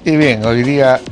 Y bien, hoy día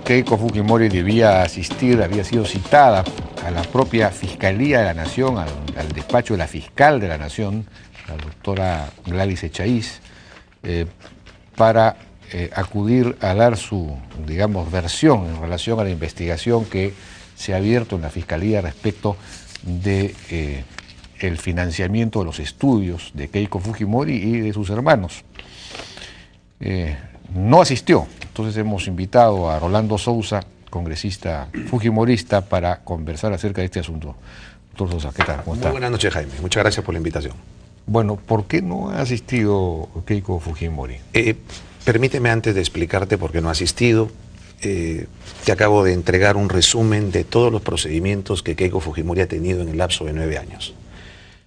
Keiko Fujimori había sido citada a la propia Fiscalía de la Nación, al despacho de la Fiscal de la Nación, la doctora Gladys Echaíz, para acudir a dar su, digamos, versión en relación a la investigación que se ha abierto en la Fiscalía respecto de el financiamiento de los estudios de Keiko Fujimori y de sus hermanos. No asistió, entonces hemos invitado a Rolando Sousa, congresista fujimorista, para conversar acerca de este asunto. Doctor Sousa, ¿qué tal? ¿Cómo está? Muy buenas noches, Jaime. Muchas gracias por la invitación. Bueno, ¿por qué no ha asistido Keiko Fujimori? Permíteme, antes de explicarte por qué no ha asistido, te acabo de entregar un resumen de todos los procedimientos que Keiko Fujimori ha tenido en el lapso de 9 años.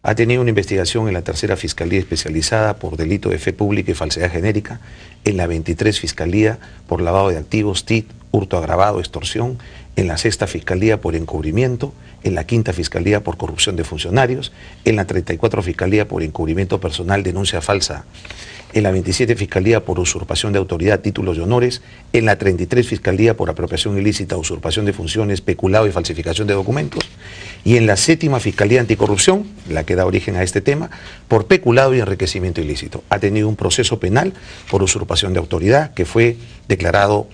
Ha tenido una investigación en la tercera Fiscalía Especializada por delito de fe pública y falsedad genérica, en la 23 Fiscalía por lavado de activos, TIC, hurto agravado, extorsión, en la sexta Fiscalía por encubrimiento, en la quinta Fiscalía por corrupción de funcionarios, en la 34 Fiscalía por encubrimiento personal, denuncia falsa, en la 27 Fiscalía por usurpación de autoridad, títulos y honores, en la 33 Fiscalía por apropiación ilícita, usurpación de funciones, peculado y falsificación de documentos, y en la séptima Fiscalía Anticorrupción, la que da origen a este tema, por peculado y enriquecimiento ilícito. Ha tenido un proceso penal por usurpación de autoridad que fue declarado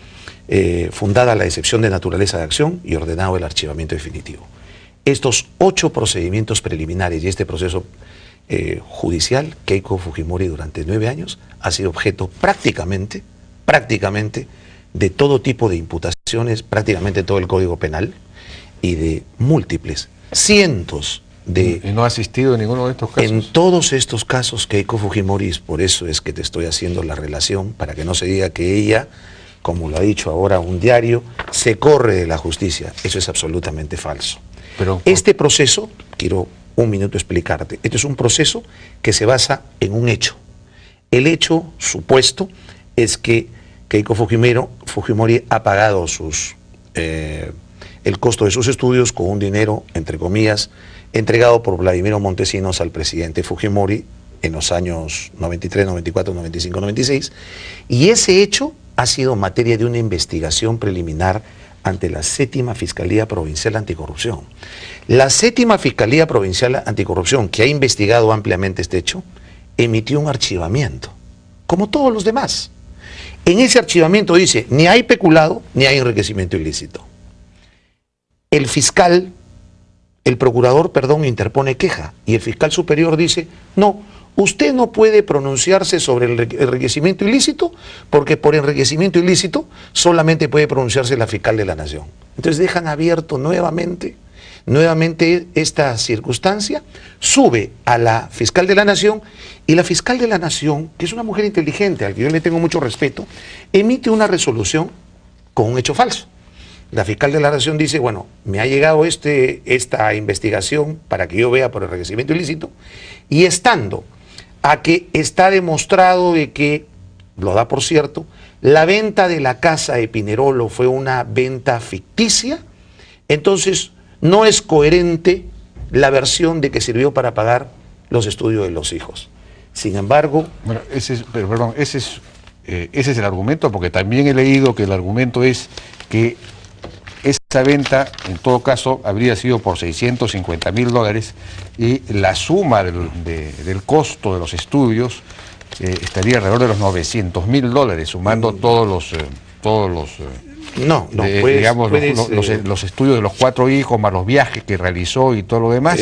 fundada la excepción de naturaleza de acción y ordenado el archivamiento definitivo. Estos 8 procedimientos preliminares y este proceso judicial, Keiko Fujimori durante 9 años ha sido objeto prácticamente de todo tipo de imputaciones, prácticamente todo el Código Penal y de múltiples, cientos de... ¿Y no ha asistido en ninguno de estos casos? En todos estos casos Keiko Fujimori, por eso es que te estoy haciendo la relación, para que no se diga que ella, como lo ha dicho ahora un diario, se corre de la justicia. Eso es absolutamente falso. Pero este proceso, quiero un minuto explicarte, este es un proceso que se basa en un hecho. El hecho supuesto es que Keiko Fujimori ha pagado el costo de sus estudios con un dinero, entre comillas, entregado por Vladimiro Montesinos al presidente Fujimori en los años 93, 94, 95, 96, y ese hecho ha sido materia de una investigación preliminar ante la séptima Fiscalía Provincial Anticorrupción. La séptima Fiscalía Provincial Anticorrupción, que ha investigado ampliamente este hecho, emitió un archivamiento, como todos los demás. En ese archivamiento dice, ni hay peculado, ni hay enriquecimiento ilícito. El procurador, interpone queja, y el fiscal superior dice, no, usted no puede pronunciarse sobre el enriquecimiento ilícito, porque por enriquecimiento ilícito solamente puede pronunciarse la Fiscal de la Nación. Entonces dejan abierto nuevamente esta circunstancia, sube a la Fiscal de la Nación, y la Fiscal de la Nación, que es una mujer inteligente, al que yo le tengo mucho respeto, emite una resolución con un hecho falso. La Fiscal de la Nación dice, bueno, me ha llegado esta investigación para que yo vea por enriquecimiento ilícito, y estando a que está demostrado de que, lo da por cierto, la venta de la casa de Pinerolo fue una venta ficticia, entonces no es coherente la versión de que sirvió para pagar los estudios de los hijos. Sin embargo... Bueno, ese es el argumento, porque también he leído que el argumento es que esa venta, en todo caso, habría sido por $650.000 y la suma del costo de los estudios estaría alrededor de los $900.000, sumando todos los estudios de los 4 hijos, más los viajes que realizó y todo lo demás.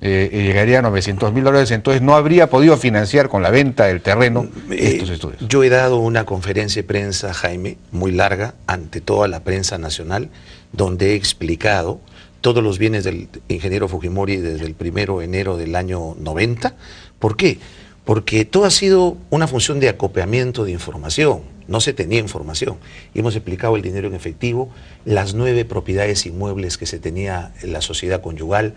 Llegaría a $900.000, entonces no habría podido financiar con la venta del terreno estos estudios. Yo he dado una conferencia de prensa, Jaime, muy larga, ante toda la prensa nacional, donde he explicado todos los bienes del ingeniero Fujimori desde el 1 de enero del año 90. ¿Por qué? Porque todo ha sido una función de acopiamiento de información, no se tenía información. Y hemos explicado el dinero en efectivo, las 9 propiedades inmuebles que se tenía en la sociedad conyugal,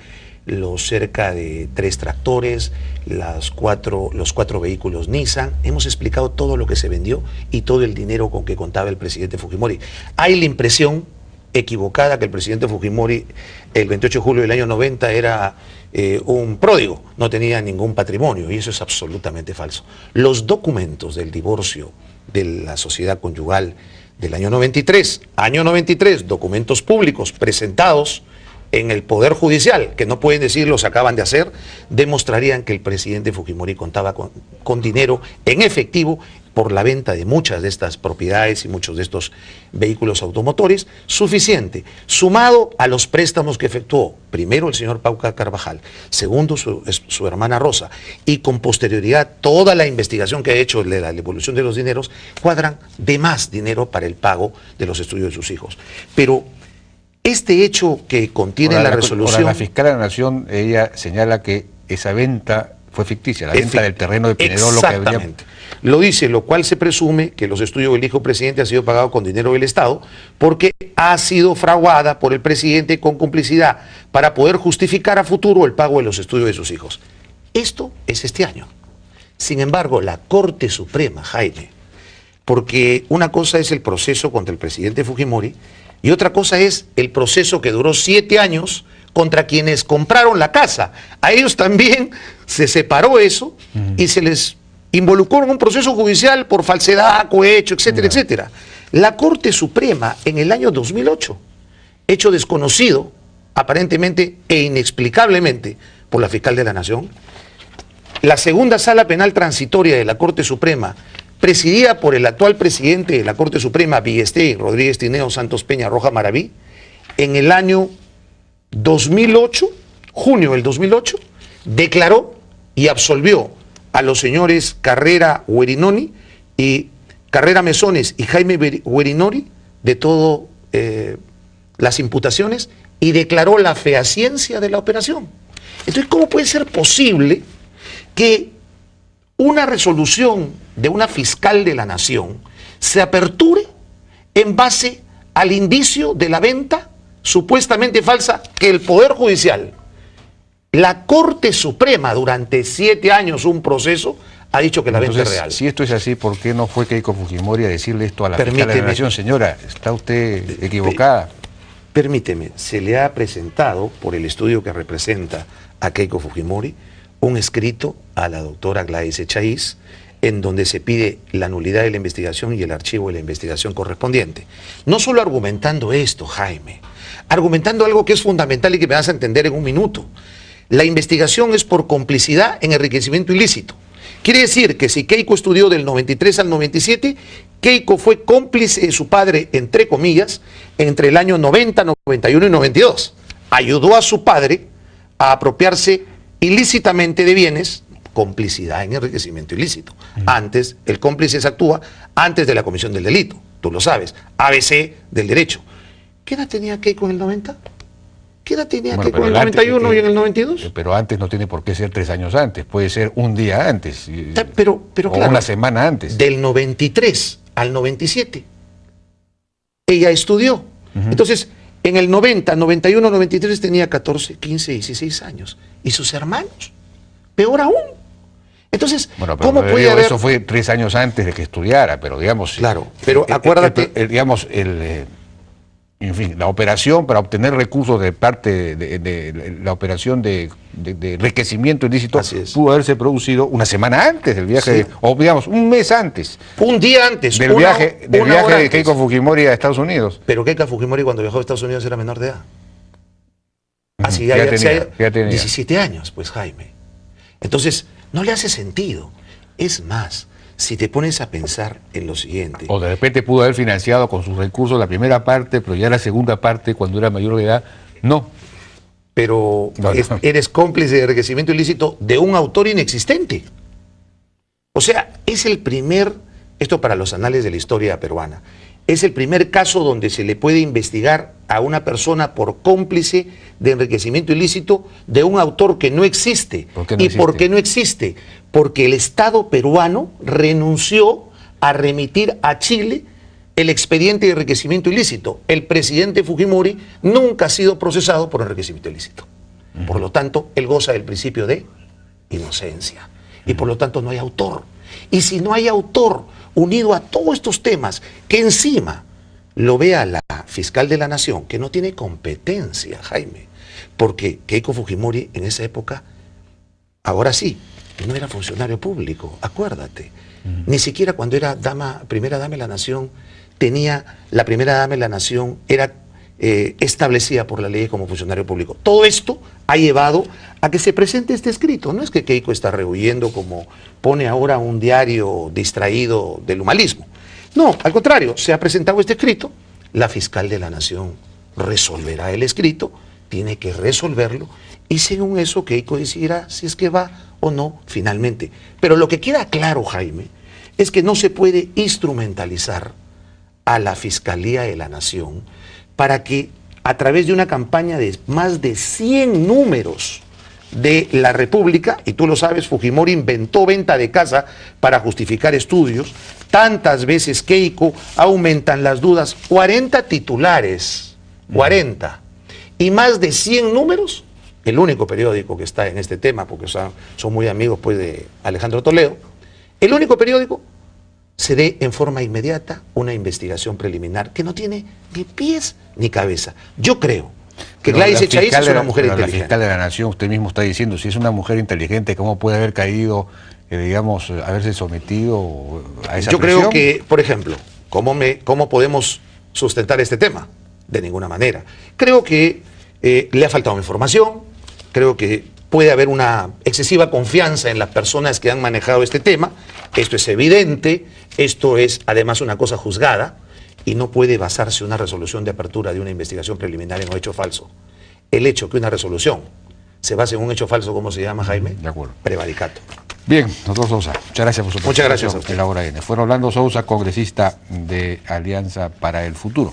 los cerca de 3 tractores, los 4 vehículos Nissan. Hemos explicado todo lo que se vendió y todo el dinero con que contaba el presidente Fujimori. Hay la impresión equivocada que el presidente Fujimori el 28 de julio del año 90 era un pródigo, no tenía ningún patrimonio, y eso es absolutamente falso. Los documentos del divorcio de la sociedad conyugal del año 93, documentos públicos presentados en el Poder Judicial, que no pueden decir los acaban de hacer, demostrarían que el presidente Fujimori contaba con dinero en efectivo por la venta de muchas de estas propiedades y muchos de estos vehículos automotores, suficiente, sumado a los préstamos que efectuó, primero el señor Paucar Carvajal, segundo su hermana Rosa, y con posterioridad toda la investigación que ha hecho de la devolución de los dineros, cuadran de más dinero para el pago de los estudios de sus hijos. Pero este hecho que contiene la resolución... La fiscal de la Nación, ella señala que esa venta fue ficticia, la venta del terreno de Pinerolo. Exactamente. Lo dice, lo cual se presume que los estudios del hijo presidente han sido pagados con dinero del Estado porque ha sido fraguada por el presidente con complicidad para poder justificar a futuro el pago de los estudios de sus hijos. Esto es este año. Sin embargo, la Corte Suprema, Jaime, porque una cosa es el proceso contra el presidente Fujimori y otra cosa es el proceso que duró 7 años contra quienes compraron la casa. A ellos también se separó eso y se les involucró en un proceso judicial por falsedad, cohecho, etcétera, etcétera. La Corte Suprema en el año 2008, hecho desconocido aparentemente e inexplicablemente por la fiscal de la Nación, la segunda sala penal transitoria de la Corte Suprema, presidida por el actual presidente de la Corte Suprema, Villestegui, Rodríguez Tineo, Santos Peña, Roja Maraví, en el año 2008, junio del 2008, declaró y absolvió a los señores Carrera Huerinoni y Carrera Mesones y Jaime Huerinori de todas las imputaciones y declaró la fehaciencia de la operación. Entonces, ¿cómo puede ser posible que una resolución de una fiscal de la Nación se aperture en base al indicio de la venta supuestamente falsa que el Poder Judicial, la Corte Suprema, durante 7 años un proceso, ha dicho que la venta es real? Si esto es así, ¿por qué no fue Keiko Fujimori a decirle esto a la fiscal de la Nación? Señora, está usted equivocada. Permíteme, se le ha presentado por el estudio que representa a Keiko Fujimori un escrito a la doctora Gladys Echaíz en donde se pide la nulidad de la investigación y el archivo de la investigación correspondiente. No solo argumentando esto, Jaime, argumentando algo que es fundamental y que me vas a entender en un minuto. La investigación es por complicidad en enriquecimiento ilícito. Quiere decir que si Keiko estudió del 93 al 97, Keiko fue cómplice de su padre, entre comillas, entre el año 90, 91 y 92. Ayudó a su padre a apropiarse ilícitamente de bienes, complicidad en enriquecimiento ilícito. Antes, el cómplice se actúa antes de la comisión del delito, tú lo sabes, ABC del derecho. ¿Qué edad tenía Keiko en el 90? ¿Qué edad tenía Keiko en el 91 y en el 92? Pero antes no tiene por qué ser 3 años antes, puede ser un día antes. Pero o claro, una semana antes. Del 93 al 97, ella estudió. Entonces, en el 90, 91, 93 tenía 14, 15, 16 años. ¿Y sus hermanos? Peor aún. Entonces, bueno, ¿cómo puede haber...? Eso fue 3 años antes de que estudiara, pero digamos... Claro, pero acuérdate... en fin, la operación para obtener recursos de parte de la operación de enriquecimiento ilícito pudo haberse producido una semana antes del viaje, Sí. o digamos, un mes antes. Un día antes. Del viaje hora de Keiko Fujimori a Estados Unidos. Pero Keiko Fujimori cuando viajó a Estados Unidos era menor de edad. Así ya tenía 17 años, pues, Jaime. Entonces, no le hace sentido. Es más, si te pones a pensar en lo siguiente... O de repente pudo haber financiado con sus recursos la primera parte, pero ya la segunda parte, cuando era mayor de edad, no. Pero No. eres cómplice de enriquecimiento ilícito de un autor inexistente. O sea, es el primer, esto para los anales de la historia peruana, es el primer caso donde se le puede investigar a una persona por cómplice de enriquecimiento ilícito de un autor que no existe. ¿Por qué no ¿Y existe? por qué no existe? Porque el Estado peruano renunció a remitir a Chile el expediente de enriquecimiento ilícito. El presidente Fujimori nunca ha sido procesado por enriquecimiento ilícito. Por lo tanto, él goza del principio de inocencia. Y por lo tanto no hay autor. Y si no hay autor unido a todos estos temas, que encima lo vea la fiscal de la Nación, que no tiene competencia, Jaime, porque Keiko Fujimori en esa época, ahora sí, no era funcionario público, acuérdate. Ni siquiera cuando era primera dama de la Nación, la primera dama de la Nación era establecida por la ley como funcionario público. Todo esto ha llevado a que se presente este escrito. No es que Keiko está rehuyendo como pone ahora un diario distraído del humanismo. No, al contrario, se ha presentado este escrito, la fiscal de la Nación resolverá el escrito, tiene que resolverlo, y según eso Keiko decidirá si es que va o no finalmente. Pero lo que queda claro, Jaime, es que no se puede instrumentalizar a la Fiscalía de la Nación para que a través de una campaña de más de 100 números de la República, y tú lo sabes, Fujimori inventó venta de casa para justificar estudios, tantas veces Keiko, aumentan las dudas, 40 titulares, 40, y más de 100 números, el único periódico que está en este tema, porque son muy amigos pues de Alejandro Toledo, el único periódico, se dé en forma inmediata una investigación preliminar que no tiene ni pies ni cabeza. Yo creo que Gladys Echaíz es una mujer inteligente. La fiscal de la Nación, usted mismo está diciendo, si es una mujer inteligente, ¿cómo puede haber caído, digamos, haberse sometido a esa presión? Yo creo que, por ejemplo, ¿cómo podemos sustentar este tema? De ninguna manera. Creo que le ha faltado información, creo que puede haber una excesiva confianza en las personas que han manejado este tema, esto es evidente, esto es además una cosa juzgada, y no puede basarse una resolución de apertura de una investigación preliminar en un hecho falso. El hecho que una resolución se base en un hecho falso, ¿cómo se llama, Jaime? De acuerdo. Prevaricato. Bien, doctor Sousa, muchas gracias por su participación. Muchas gracias a usted. En la hora N. Fue Rolando Sousa, congresista de Alianza para el Futuro.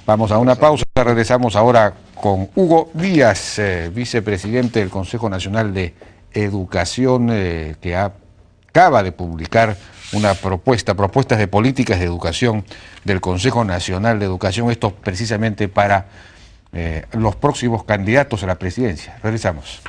Vamos a una pausa, regresamos ahora con Hugo Díaz, vicepresidente del Consejo Nacional de Educación, que acaba de publicar una propuestas de políticas de educación del Consejo Nacional de Educación, esto precisamente para los próximos candidatos a la presidencia. Regresamos.